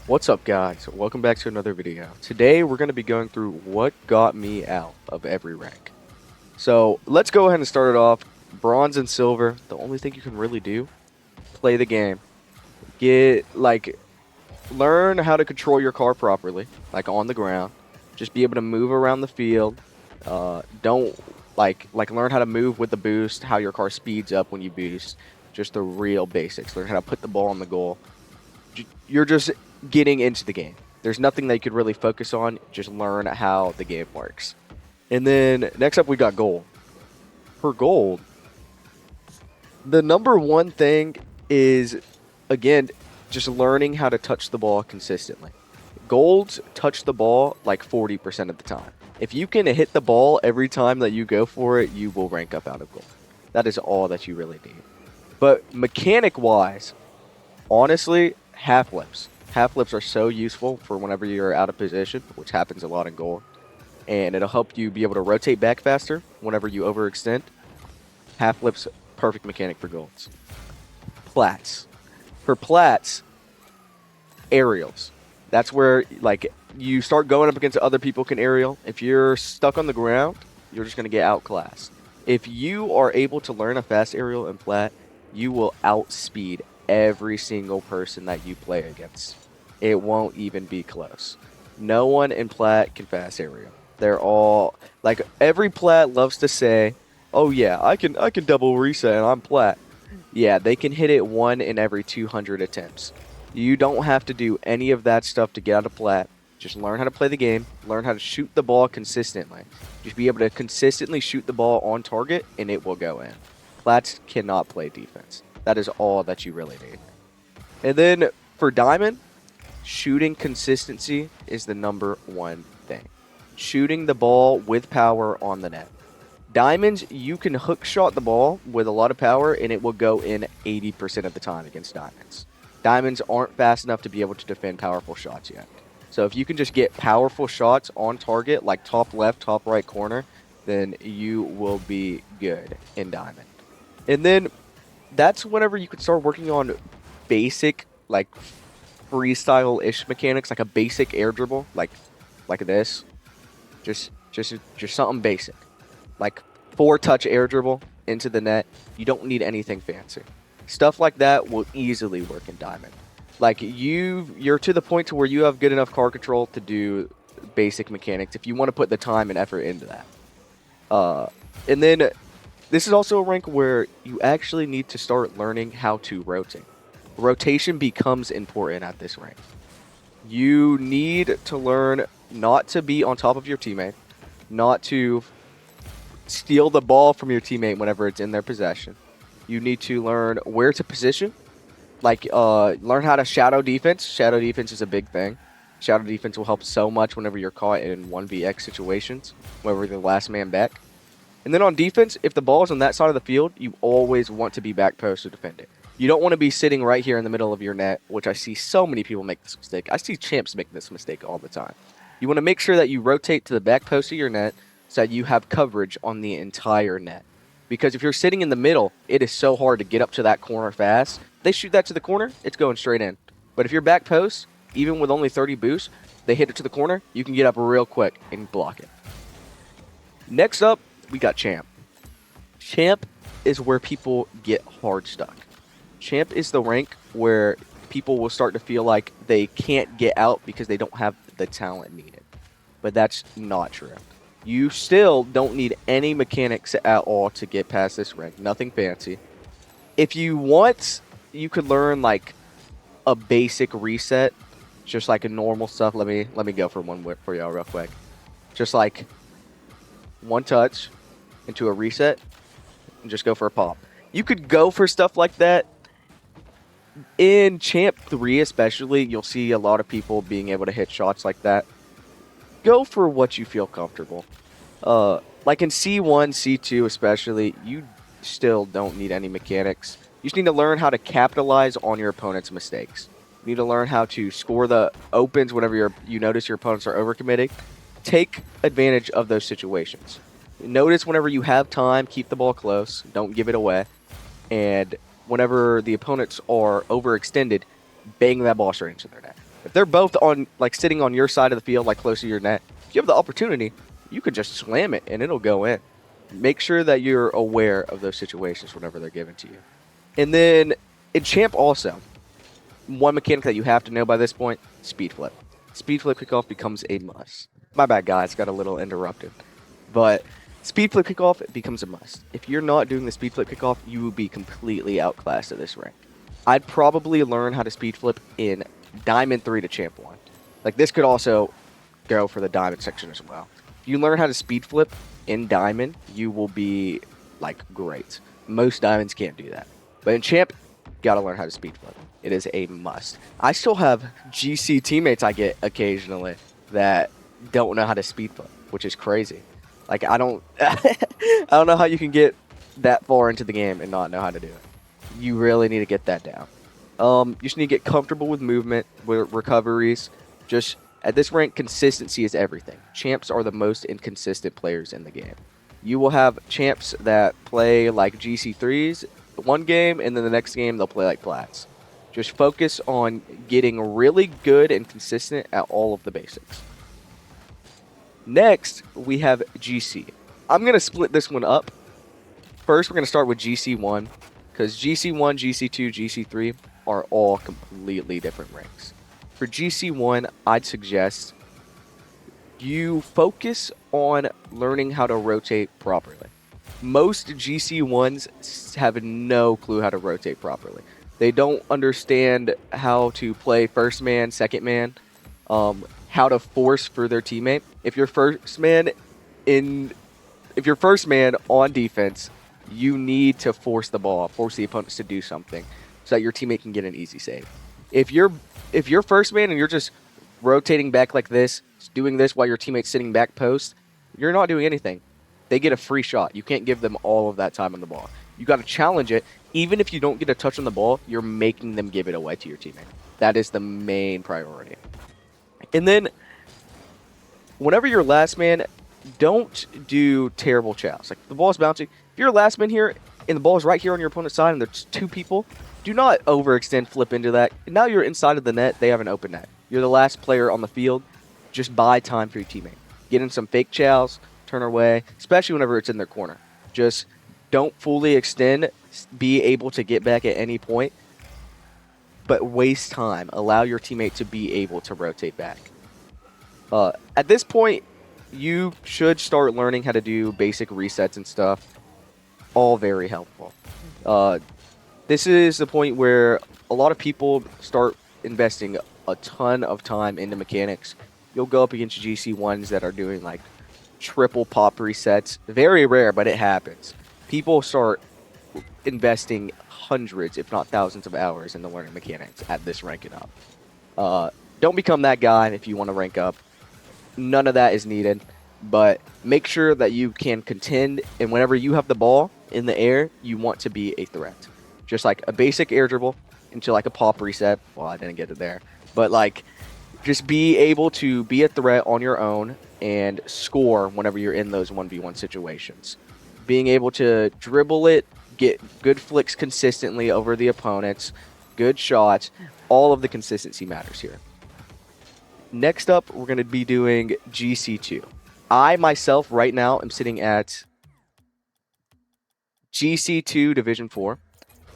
What's up, guys? Welcome back to another video. Today we're going to be going through what got me out of every rank. So let's go ahead and start it off. Bronze and silver, the only thing you can really do, play the game. Learn how to control your car properly, like on the ground. Just be able to move around the field. Don't learn how to move with the boost, how your car speeds up when you boost. Just the real basics. Learn how to put the ball on the goal. You're just getting into the game. There's nothing that you could really focus on. Just learn how the game works. And then next up, we got gold. For gold, the number one thing is, again, just learning how to touch the ball consistently. Golds touch the ball like 40% of the time. If you can hit the ball every time that you go for it, you will rank up out of gold. That is all that you really need. But mechanic-wise, honestly, half flips. Half flips are so useful for whenever you're out of position, which happens a lot in gold. And it'll help you be able to rotate back faster whenever you overextend. Half flips, perfect mechanic for golds. Plats. For plats, aerials. That's where you start going up against other people can aerial. If you're stuck on the ground, you're just going to get outclassed. If you are able to learn a fast aerial and plat, you will outspeed every single person that you play against. It won't even be close. No one in plat can fast aerial. They're all every plat loves to say, "Oh yeah, I can double reset and I'm plat." Yeah, they can hit it 1 in every 200 attempts. You don't have to do any of that stuff to get out of plat. Just learn how to play the game, learn how to shoot the ball consistently. Just be able to consistently shoot the ball on target and it will go in. Plats cannot play defense. That is all that you really need. And then for diamond, shooting consistency is the number one thing. Shooting the ball with power on the net. Diamonds, you can hook shot the ball with a lot of power and it will go in 80% of the time against diamonds. Diamonds aren't fast enough to be able to defend powerful shots yet. So if you can just get powerful shots on target, like top left, top right corner, then you will be good in diamond. And then that's whenever you can start working on basic, freestyle-ish mechanics, like a basic air dribble, like this. Just something basic. Like 4-touch air dribble into the net. You don't need anything fancy. Stuff like that will easily work in diamond. You're to the point to where you have good enough car control to do basic mechanics if you want to put the time and effort into that. And then this is also a rank where you actually need to start learning how to rotate. Rotation becomes important at this rank. You need to learn not to be on top of your teammate, not to steal the ball from your teammate whenever it's in their possession. You need to learn where to position, learn how to shadow defense. Shadow defense is a big thing. Shadow defense will help so much whenever you're caught in 1vx situations, whenever you're the last man back. And then on defense, if the ball is on that side of the field, you always want to be back post to defend it. You don't want to be sitting right here in the middle of your net, which I see so many people make this mistake. I see champs make this mistake all the time. You want to make sure that you rotate to the back post of your net so that you have coverage on the entire net. Because if you're sitting in the middle, it is so hard to get up to that corner fast. They shoot that to the corner, it's going straight in. But if you're back post, even with only 30 boosts, they hit it to the corner, you can get up real quick and block it. Next up, we got Champ. Champ is where people get hard stuck. Champ is the rank where people will start to feel like they can't get out because they don't have the talent needed. But that's not true. You still don't need any mechanics at all to get past this rank. Nothing fancy. If you want, you could learn a basic reset, just like a normal stuff. Let me go for one whip for y'all real quick. Just like one touch into a reset and just go for a pop. You could go for stuff like that. In Champ 3 especially, you'll see a lot of people being able to hit shots like that. Go for what you feel comfortable. Like in C1, C2 especially, you still don't need any mechanics. You just need to learn how to capitalize on your opponent's mistakes. You need to learn how to score the opens whenever you notice your opponents are overcommitting. Take advantage of those situations. Notice whenever you have time, keep the ball close. Don't give it away. And whenever the opponents are overextended, bang that ball straight into their net. If they're both on like sitting on your side of the field, like close to your net, if you have the opportunity, you could just slam it and it'll go in. Make sure that you're aware of those situations whenever they're given to you. And then in Champ also, one mechanic that you have to know by this point, speed flip. Speed flip kickoff becomes a must. My bad, guys, got a little interrupted. But speed flip kickoff becomes a must. If you're not doing the speed flip kickoff, you will be completely outclassed at this rank. I'd probably learn how to speed flip in Diamond 3 to Champ 1. Like, this could also go for the Diamond section as well. If you learn how to speed flip in Diamond, you will be, like, great. Most Diamonds can't do that. But in Champ, you gotta learn how to speed flip. It is a must. I still have GC teammates I get occasionally that don't know how to speed flip, which is crazy. Like, I don't I don't know how you can get that far into the game and not know how to do it. You really need to get that down. You just need to get comfortable with movement, with recoveries. Just at this rank, consistency is everything. Champs are the most inconsistent players in the game. You will have champs that play like GC3s one game, and then the next game they'll play like plats. Just focus on getting really good and consistent at all of the basics. Next, we have GC. I'm going to split this one up. First, we're going to start with GC1, because GC1, GC2, GC3 are all completely different ranks. For GC1, I'd suggest you focus on learning how to rotate properly. Most GC1s have no clue how to rotate properly. They don't understand how to play first man, second man, how to force for their teammate. If you're first man on defense, you need to force the ball, force the opponents to do something so that your teammate can get an easy save. If you're first man and you're just rotating back like this, doing this while your teammate's sitting back post, you're not doing anything. They get a free shot. You can't give them all of that time on the ball. You got to challenge it. Even if you don't get a touch on the ball, you're making them give it away to your teammate. That is the main priority. And then, whenever you're last man, don't do terrible chows. Like, the ball's bouncing. If you're last man here, and the ball's right here on your opponent's side, and there's two people, do not overextend, flip into that. Now you're inside of the net. They have an open net. You're the last player on the field. Just buy time for your teammate. Get in some fake chows, turn away, especially whenever it's in their corner. Just don't fully extend. Be able to get back at any point, but waste time. Allow your teammate to be able to rotate back. At this point, you should start learning how to do basic resets and stuff. All very helpful. This is the point where a lot of people start investing a ton of time into mechanics. You'll go up against GC1s that are doing like triple pop resets. Very rare, but it happens. People start investing hundreds, if not thousands of hours into learning mechanics at this ranking up. Don't become that guy if you want to rank up. None of that is needed, but make sure that you can contend, and whenever you have the ball in the air, you want to be a threat. Just like a basic air dribble into like a pop reset. Well, I didn't get it there, but like just be able to be a threat on your own and score whenever you're in those 1v1 situations. Being able to dribble it, get good flicks consistently over the opponents, good shots, all of the consistency matters here. Next up, we're going to be doing GC2. I myself right now am sitting at GC2 Division 4.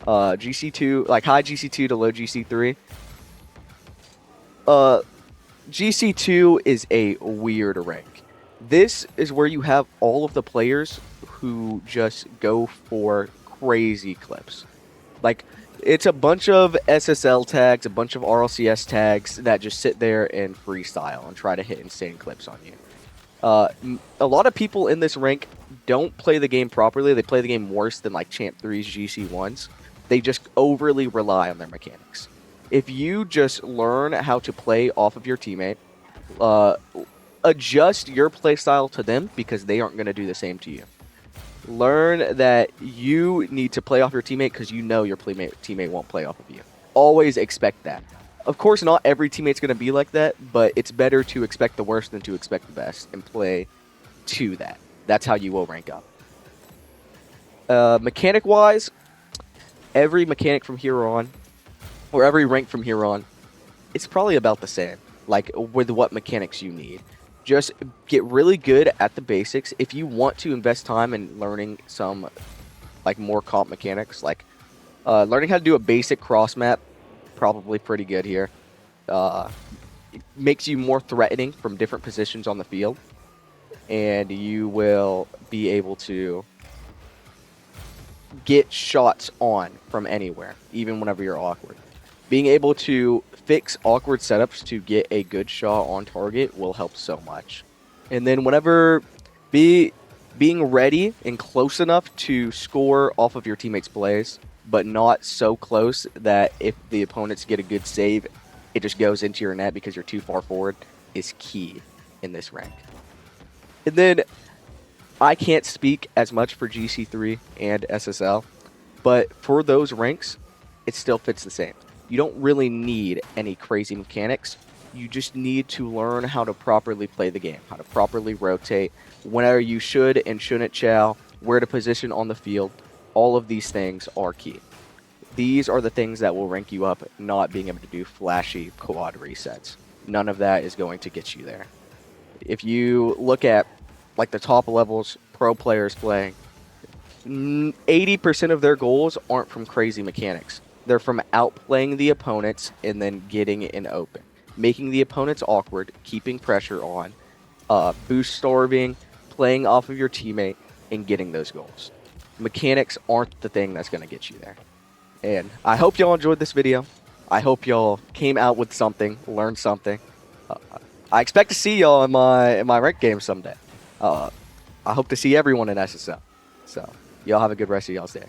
GC2, like high GC2 to low GC3. GC2 is a weird rank. This is where you have all of the players who just go for crazy clips. Like, it's a bunch of SSL tags, a bunch of RLCS tags that just sit there and freestyle and try to hit insane clips on you. A lot of people in this rank don't play the game properly. They play the game worse than like Champ 3's GC1s. They just overly rely on their mechanics. If you just learn how to play off of your teammate, adjust your playstyle to them because they aren't going to do the same to you. Learn that you need to play off your teammate because you know your teammate won't play off of you. Always expect that. Of course, not every teammate's going to be like that, but it's better to expect the worst than to expect the best and play to that. That's how you will rank up. Mechanic-wise, every mechanic from here on, or every rank from here on, it's probably about the same, like with what mechanics you need. Just get really good at the basics. If you want to invest time in learning some like more comp mechanics, like learning how to do a basic cross map, probably pretty good here. Uh, it makes you more threatening from different positions on the field, and you will be able to get shots on from anywhere, even whenever you're awkward. Being able to fix awkward setups to get a good shot on target will help so much. And then whenever being ready and close enough to score off of your teammates' plays, but not so close that if the opponents get a good save, it just goes into your net because you're too far forward, is key in this rank. And then I can't speak as much for GC3 and SSL, but for those ranks, it still fits the same. You don't really need any crazy mechanics. You just need to learn how to properly play the game, how to properly rotate, whenever you should and shouldn't chow, where to position on the field. All of these things are key. These are the things that will rank you up, not being able to do flashy quad resets. None of that is going to get you there. If you look at like the top levels pro players playing, 80% of their goals aren't from crazy mechanics. They're from outplaying the opponents and then getting in open, making the opponents awkward, keeping pressure on, boost starving, playing off of your teammate, and getting those goals. Mechanics aren't the thing that's going to get you there. And I hope y'all enjoyed this video. I hope y'all came out with something, learned something. I expect to see y'all in my rank game someday. I hope to see everyone in SSL. So y'all have a good rest of y'all's day.